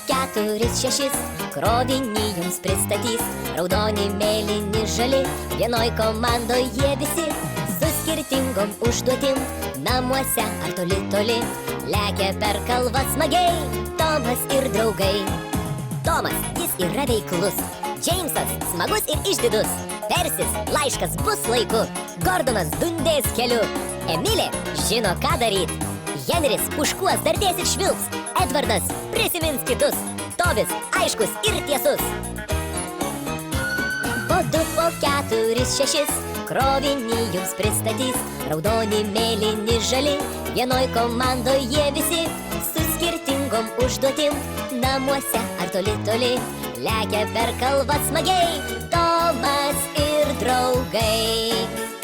keturis, šešis, krovinį jums pristatys. Raudoni, mėlyni, žali, vienoj komandoj jie visi, su skirtingom užduotim, namuose ar toli toli, lekia per kalvą smagiai Tomas ir draugai. Tomas, jis yra veiklus, Džeimsas smagus ir išdidus, Persis laiškas bus laiku, Gordonas dundės keliu, Emilė žino ką daryt, Henris užkuos dardės ir švilps, Edvardas prisimins kitus, Tobis aiškus ir tiesus. Po du, po keturis, šešis, krovinį jums pristatys. Raudoni, mėlyni, žali, vienoj komandoj jie visi, su skirtingom užduotim, namuose ar toli toli, lekia per kalvą smagiai Tomas ir draugai.